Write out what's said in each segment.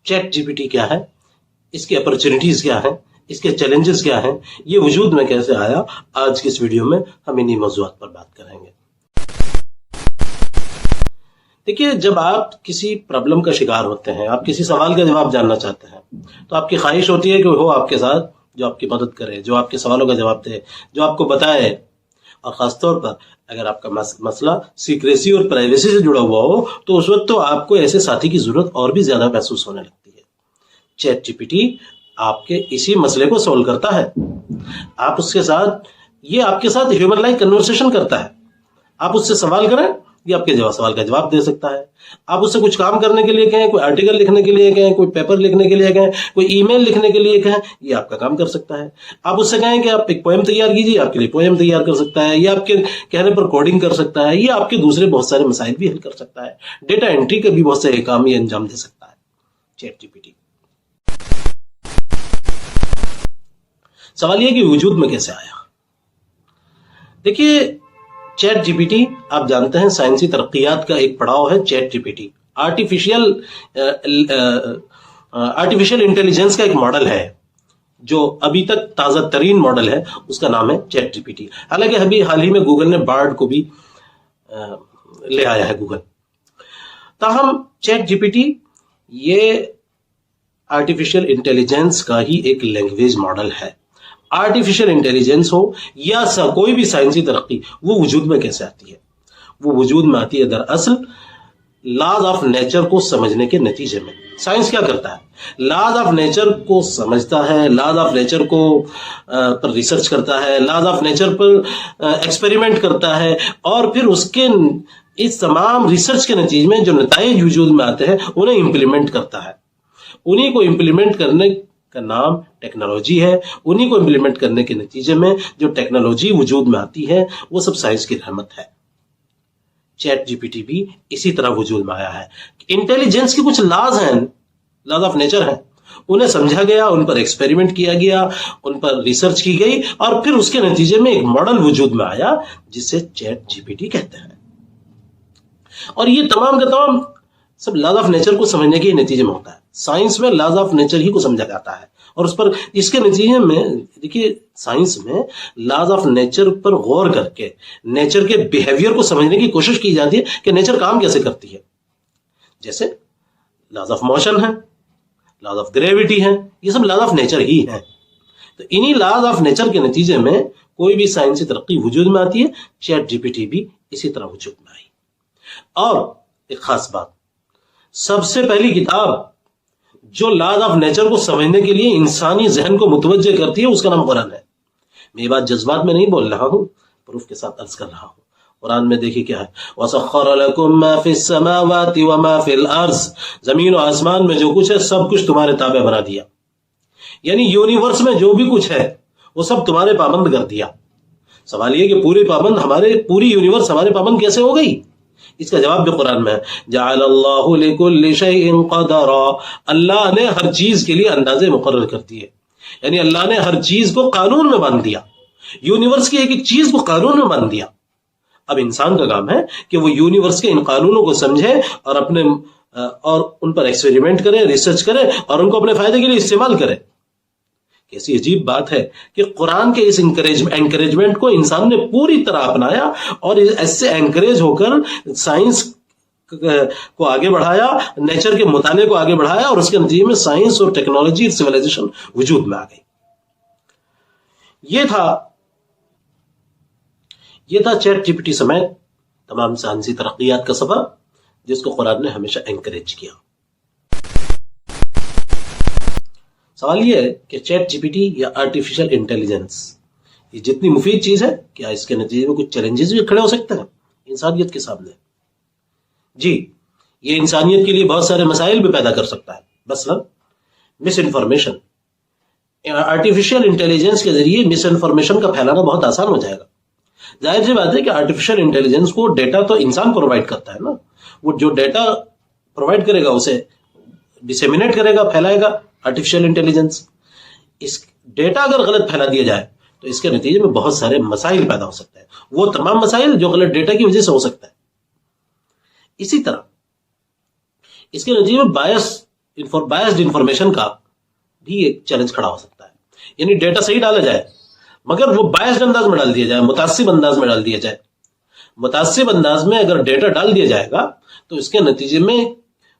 Chat G P T کیا ہے، اس کی اپرچونٹیز کیا ہیں، اس کے چیلنجز کیا ہیں، یہ وجود میں کیسے آیا، آج کی اس ویڈیو میں ہم انہی موضوعات پر بات کریں گے۔ دیکھیے، جب آپ کسی پرابلم کا شکار ہوتے ہیں، آپ کسی سوال کا جواب جاننا چاہتے ہیں، تو آپ کی خواہش ہوتی ہے کہ وہ آپ کے ساتھ جو آپ کی مدد کرے، جو آپ کے سوالوں کا جواب دے، جو آپ کو بتائے، اور خاص طور پر اگر آپ کا مسئلہ سیکریسی اور پرائیویسی سے جڑا ہوا ہو تو اس وقت تو آپ کو ایسے ساتھی کی ضرورت اور بھی زیادہ محسوس ہونے لگتی ہے۔ چیٹ جی پی ٹی آپ کے اسی مسئلے کو سولو کرتا ہے۔ آپ اس کے ساتھ، یہ آپ کے ساتھ ہیومن لائک کنورسیشن کرتا ہے۔ آپ اس سے سوال کریں، یہ آپ کے سوال کا جواب دے سکتا ہے۔ آپ اس سے کچھ کام کرنے کے لیے کہیں، کوئی آرٹیکل لکھنے کے لیے کہیں، کوئی پیپر لکھنے کے لیے کہیں، کوئی ای میل لکھنے کے لیے کہیں، یہ آپ کا کام کر سکتا ہے۔ آپ اس سے کہیں کہ آپ ایک پوئم تیار کیجیے، آپ کے لیے پوئم تیار کر سکتا ہے، یہ آپ کے کہنے پر کوڈنگ کر سکتا ہے، یہ آپ کے دوسرے بہت سارے مسائل بھی حل کر سکتا ہے، ڈیٹا انٹری کے بھی بہت سے کام یہ انجام دے سکتا ہے چیٹ جی پی ٹی۔ سوال یہ کہ وجود میں کیسے آیا؟ دیکھیے، چیٹ جی پی ٹی آپ جانتے ہیں سائنسی ترقیات کا ایک پڑاؤ ہے۔ Chat G P T artificial intelligence کا ایک ماڈل ہے جو ابھی تک تازہ ترین ماڈل ہے، اس کا نام ہے چیٹ جی پی ٹی۔ حالانکہ ابھی حال ہی میں گوگل نے بارڈ کو بھی لے آیا ہے گوگل۔ تاہم چیٹ جی پی ٹی یہ آرٹیفیشل انٹیلیجنس کا ہی ایک لینگویج ماڈل ہے۔ آرٹیفیشل انٹیلیجنس ہو یا کوئی بھی سائنسی ترقی، وہ وجود میں کیسے آتی ہے؟ وہ وجود میں آتی ہے دراصل لاز آف نیچر کو سمجھنے کے نتیجے میں۔ سائنس کیا کرتا ہے؟ لاز آف نیچر کو سمجھتا ہے، لاز آف نیچر کو پر ریسرچ کرتا ہے، laws of nature per experiment کرتا ہے، اور پھر اس تمام ریسرچ کے نتیجے میں جو نتائج وجود میں آتے ہیں انہیں امپلیمنٹ کرتا ہے۔ انہی کو امپلیمنٹ کرنے کا نام ٹیکنالوجی ہے۔ انہی کو امپلیمنٹ کرنے کے نتیجے میں جو ٹیکنالوجی وجود میں آتی ہے وہ سب سائنس کی رحمت ہے۔ چیٹ جی پی ٹی بھی اسی طرح وجود میں آیا ہے۔ انٹیلیجنس کے کچھ لاز ہیں، لاز آف نیچر ہیں، انہیں سمجھا گیا، ان پر ایکسپیریمنٹ کیا گیا، ان پر ریسرچ کی گئی، اور پھر اس کے نتیجے میں ایک ماڈل وجود میں آیا جسے چیٹ جی پی ٹی کہتے ہیں۔ اور یہ تمام کا تمام سب لاز آف نیچر کو سمجھنے کے نتیجے میں ہوتا ہے۔ سائنس میں لاز آف نیچر ہی کو سمجھا جاتا ہے، اور اس کے نتیجے میں دیکھیے، سائنس میں لاز آف نیچر پر غور کر کے نیچر کے بیہیویئر کو سمجھنے کی کوشش کی جاتی ہے کہ نیچر کام کیسے کرتی ہے۔ جیسے لاز آف موشن ہے، لاز آف گریویٹی ہے، یہ سب لاز آف نیچر ہی ہیں۔ تو انہی لاز آف نیچر کے نتیجے میں کوئی بھی سائنسی ترقی وجود میں آتی ہے۔ چیٹ جی پی ٹی بھی اسی طرح وجود میں آئی۔ اور ایک خاص بات، سب سے پہلی کتاب جو لاز آف نیچر کو سمجھنے کے لیے انسانی ذہن کو متوجہ کرتی ہے، اس کا نام قرآن ہے۔ میں یہ بات جذبات میں نہیں بول رہا ہوں، پروف کے ساتھ عرض کر رہا ہوں۔ قرآن میں دیکھیے کیا ہے، وَسَخَّرَ لَكُم مَا فِي السَّمَاوَاتِ وَمَا فِي الْأَرْضِ، زمین و آسمان میں جو کچھ ہے سب کچھ تمہارے تابع بنا دیا۔ یعنی یونیورس میں جو بھی کچھ ہے وہ سب تمہارے پابند کر دیا۔ سوال یہ کہ پوری یونیورس ہمارے پابند کیسے ہو گئی؟ اس کا جواب بھی قرآن میں ہے، جعل اللہ لکل شیء قدرا، اللہ نے ہر چیز کے لیے اندازے مقرر کر دیے۔ یعنی اللہ نے ہر چیز کو قانون میں باندھ دیا، یونیورس کی ایک ایک چیز کو قانون میں باندھ دیا۔ اب انسان کا کام ہے کہ وہ یونیورس کے ان قانونوں کو سمجھے اور ان پر ایکسپیریمنٹ کرے، ریسرچ کرے، اور ان کو اپنے فائدے کے لیے استعمال کرے۔ کیسی عجیب بات ہے کہ قرآن کے اس انکریجمنٹ کو انسان نے پوری طرح اپنایا، اور اس سے انکریج ہو کر سائنس کو آگے بڑھایا، نیچر کے مطالعے کو آگے بڑھایا، اور اس کے نتیجے میں سائنس اور ٹیکنالوجی، سویلائزیشن وجود میں آ گئی۔ یہ تھا چیٹ جی پی ٹی سمیت تمام سائنسی ترقیات کا سبب، جس کو قرآن نے ہمیشہ انکریج کیا۔ سوال یہ ہے کہ چیٹ جی پی ٹی یا آرٹیفیشل انٹیلیجنس یہ جتنی مفید چیز ہے، کیا اس کے نتیجے میں کچھ چیلنجز بھی کھڑے ہو سکتے ہیں انسانیت کے سامنے؟ جی، یہ انسانیت کے لیے بہت سارے مسائل بھی پیدا کر سکتا ہے۔ مثلا مس انفارمیشن، آرٹیفیشل انٹیلیجنس کے ذریعے مس انفارمیشن کا پھیلانا بہت آسان ہو جائے گا۔ ظاہر سی بات ہے کہ آرٹیفیشل انٹیلیجنس کو ڈیٹا تو انسان پرووائڈ کرتا ہے نا، وہ جو ڈیٹا پرووائڈ کرے گا اسے ڈسیمینیٹ کرے گا، پھیلائے گا آرٹیفیشل انٹیلیجنس۔ اس ڈیٹا اگر غلط پھیلا دیا جائے تو اس کے نتیجے میں بہت سارے مسائل پیدا ہو سکتے ہیں، وہ تمام مسائل جو غلط ڈیٹا کی وجہ سے ہو سکتا ہے۔ اسی طرح اس کے نتیجے میں بائس بائسڈ انفارمیشن کا بھی ایک چیلنج کھڑا ہو سکتا ہے. یعنی ڈیٹا صحیح ڈالا جائے مگر وہ بائسڈ انداز میں ڈال دیا جائے, متعصب انداز میں ڈال دیا جائے. متعصب انداز میں اگر ڈیٹا ڈال دیا جائے گا تو اس کے نتیجے میں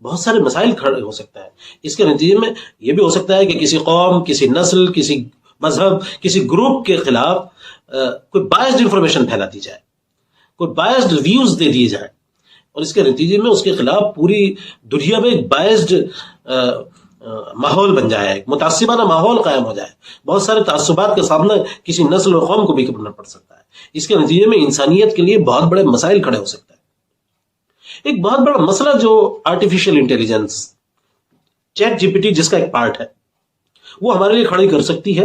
بہت سارے مسائل کھڑے ہو سکتا ہے. اس کے نتیجے میں یہ بھی ہو سکتا ہے کہ کسی قوم, کسی نسل, کسی مذہب, کسی گروپ کے خلاف کوئی بائسڈ انفارمیشن پھیلا دی جائے, کوئی بائسڈ ویوز دے دیے جائیں, اور اس کے نتیجے میں اس کے خلاف پوری دنیا میں ایک بائسڈ ماحول بن جائے, ایک متعصبانہ ماحول قائم ہو جائے. بہت سارے تعصبات کا سامنا کسی نسل اور قوم کو بھی کرنا پڑ سکتا ہے. اس کے نتیجے میں انسانیت کے لیے بہت بڑے مسائل کھڑے ہو سکتے ہیں. ایک بہت بڑا مسئلہ جو artificial intelligence, chat G P T جس کا ایک پارٹ ہے, وہ ہمارے لیے کھڑی کر سکتی ہے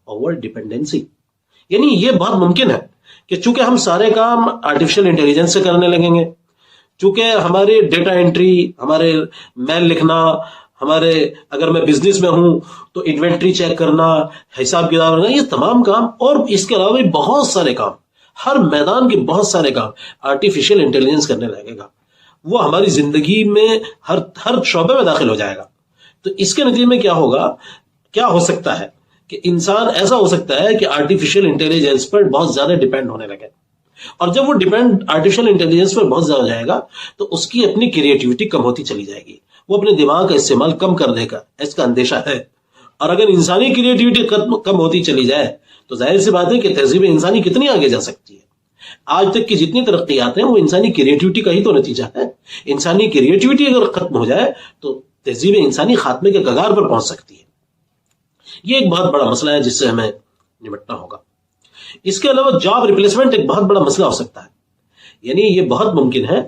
اوور ڈیپینڈنسی. یعنی یہ بہت ممکن ہے کہ چونکہ ہم سارے کام آرٹیفیشل انٹیلیجنس سے کرنے لگیں گے, چونکہ ہمارے ڈیٹا انٹری, ہمارے میل لکھنا, ہمارے اگر میں بزنس میں ہوں تو انوینٹری چیک کرنا, حساب کتاب کرنا, یہ تمام کام اور اس کے علاوہ بہت سارے کام, ہر میدان کے بہت سارے کام آرٹیفیشل انٹیلیجنس کرنے لگے گا. وہ ہماری زندگی میں ہر شعبے میں داخل ہو جائے گا. تو اس کے نتیجے میں کیا ہوگا, کیا ہو سکتا ہے کہ انسان ایسا ہو سکتا ہے کہ آرٹیفیشل انٹیلیجنس پر بہت زیادہ ڈیپینڈ ہونے لگے, اور جب وہ ڈیپینڈ آرٹیفیشل انٹیلیجنس پر بہت زیادہ ہو جائے گا تو اس کی اپنی کریٹیوٹی کم ہوتی چلی جائے گی, وہ اپنے دماغ کا استعمال کم کر دے گا, اس کا اندیشہ ہے. اور اگر انسانی کریٹیوٹی کم ہوتی چلی جائے تو ظاہر سی بات ہے کہ تہذیب انسانی کتنی آگے جا سکتی ہے. آج تک کی جتنی ترقیات ہیں وہ انسانی کریٹیوٹی کا ہی تو نتیجہ ہے. انسانی کریٹیوٹی اگر ختم ہو جائے تو تہذیب انسانی خاتمے کے کگار پر پہنچ سکتی ہے. یہ ایک بہت بڑا مسئلہ ہے جس سے ہمیں نمٹنا ہوگا. اس کے علاوہ جاب ریپلیسمنٹ ایک بہت بڑا مسئلہ ہو سکتا ہے. یعنی یہ بہت ممکن ہے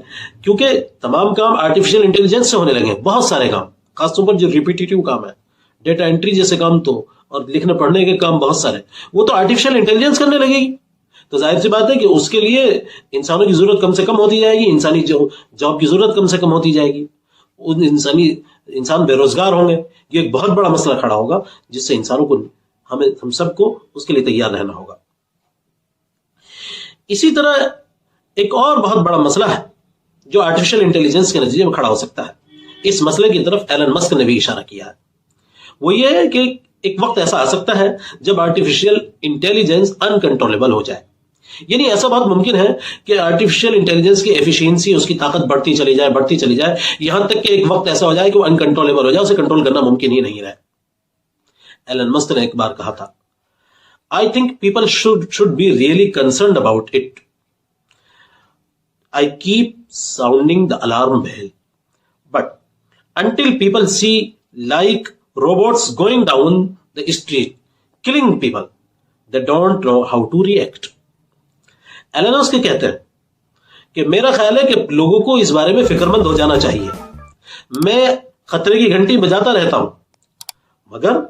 کیونکہ تمام کام آرٹیفیشل انٹیلیجنس سے ہونے لگے, بہت سارے کام, خاص طور پر جو ریپیٹیٹیو کام ہے, ڈیٹا انٹری جیسے کام تو, اور لکھنے پڑھنے کے کام بہت سارے, وہ تو آرٹیفیشل انٹیلیجنس کرنے لگے گی. تو ظاہر سی بات ہے کہ اس کے لیے انسانوں کی ضرورت کم سے کم ہوتی جائے گی, انسانی جاب کی ضرورت کم سے کم ہوتی جائے گی, انسان بے روزگار ہوں گے. یہ ایک بہت بڑا مسئلہ کھڑا ہوگا جس سے انسانوں کو, ہم سب کو اس کے لیے تیار رہنا ہوگا. اسی طرح ایک اور بہت بڑا مسئلہ ہے جو آرٹیفیشل انٹیلیجنس کے نتیجے میں کھڑا ہو سکتا ہے. اس مسئلے کی طرف ایلن مسک نے بھی اشارہ کیا ہے. وہ یہ ہے کہ ایک وقت ایسا آ سکتا ہے جب آرٹیفیشل انٹیلیجنس انکنٹرولبل ہو جائے. یعنی ایسا بہت ممکن ہے کہ آرٹیفیشل انٹیلیجنس کی ایفیشینسی, اس کی طاقت بڑھتی چلی جائے, یہاں تک کہ ایک وقت ایسا ہو جائے کہ وہ انکنٹرولبل ہو جائے, اسے کنٹرول کرنا ممکن ہی نہیں رہے. ایلن مسک نے ایک بار کہا تھا, I think people should be really concerned about it. I keep sounding the alarm bell, but until people see like robots going down the street killing people, they don't know how to react. Elon Musk کہتے ہیں کہ میرا خیال ہے کہ لوگوں کو اس بارے میں فکر مند ہو جانا چاہیے. میں خطرے کی گھنٹی بجاتا رہتا ہوں, مگر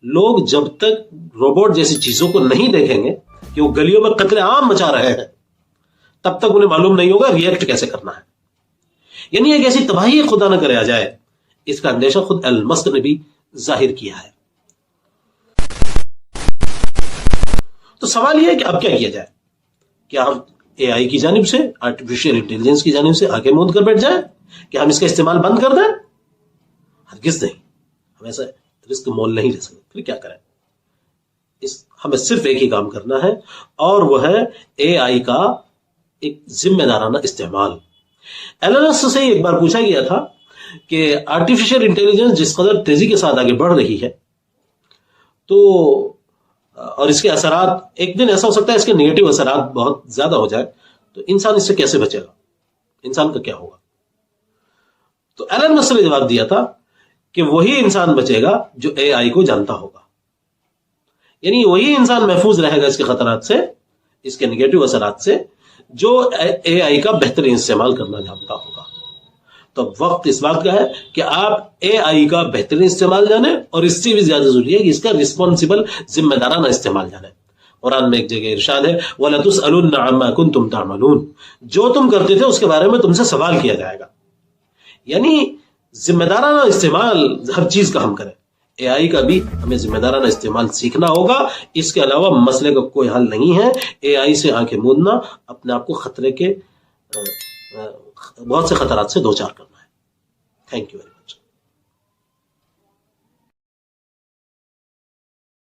لوگ جب تک روبوٹ جیسی چیزوں کو نہیں دیکھیں گے کہ وہ گلیوں میں قتل عام مچا رہے ہیں, تب تک انہیں معلوم نہیں ہوگا ریئیکٹ کیسے کرنا ہے. یعنی ایک ایسی تباہی خدا نہ کرے آ جائے, اس کا اندیشہ خود ایلن مسک نے بھی ظاہر کیا ہے. تو سوال یہ ہے کہ اب کیا کیا جائے؟ کیا ہم اے آئی کی جانب سے, آرٹیفیشل انٹیلیجنس کی جانب سے آگے موند کر بیٹھ جائیں کہ ہم اس کا استعمال بند کر دیں؟ ہرگز نہیں. ہم ایسا رسک مول نہیں لے سکتے. پھر کیا کریں؟ ہمیں صرف ایک ہی کام کرنا ہے, اور وہ ہے اے آئی کا ایک ذمہ دارانہ استعمال. ایلن مسک سے ایک بار پوچھا گیا تھا کہ آرٹیفیشل انٹیلیجنس جس قدر تیزی کے ساتھ آگے بڑھ رہی ہے تو, اور اس کے اثرات, ایک دن ایسا ہو سکتا ہے اس کے نیگیٹو اثرات بہت زیادہ ہو جائے, تو انسان اس سے کیسے بچے گا؟ انسان کا کیا ہوگا؟ تو ایلن مسک نے جواب دیا تھا کہ وہی انسان بچے گا جو اے آئی کو جانتا ہوگا. یعنی وہی انسان محفوظ رہے گا اس کے خطرات سے, اس کے نگیٹو اثرات سے, جو اے آئی کا بہترین استعمال کرنا جانتا ہوگا. تو وقت اس بات کا ہے کہ آپ اے آئی کا بہترین استعمال جانیں, اور اس سے بھی زیادہ ضروری ہے کہ اس کا رسپانسبل, ذمہ دارانہ استعمال جانیں. قرآن میں ایک جگہ ارشاد ہے, وَلَتُسْأَلُنَّ عَمَّا كُنتُمْ تَعْمَلُونَ, جو تم کرتے تھے اس کے بارے میں تم سے سوال کیا جائے گا. یعنی ذمہ دارانہ استعمال ہر چیز کا ہم کریں. اے آئی کا بھی ہمیں ذمہ دارانہ استعمال سیکھنا ہوگا. اس کے علاوہ مسئلے کا کوئی حل نہیں ہے. اے آئی سے آنکھیں موندنا, اپنے آپ کو خطرے کے بہت سے خطرات سے دوچار کرنا ہے. Thank you very much.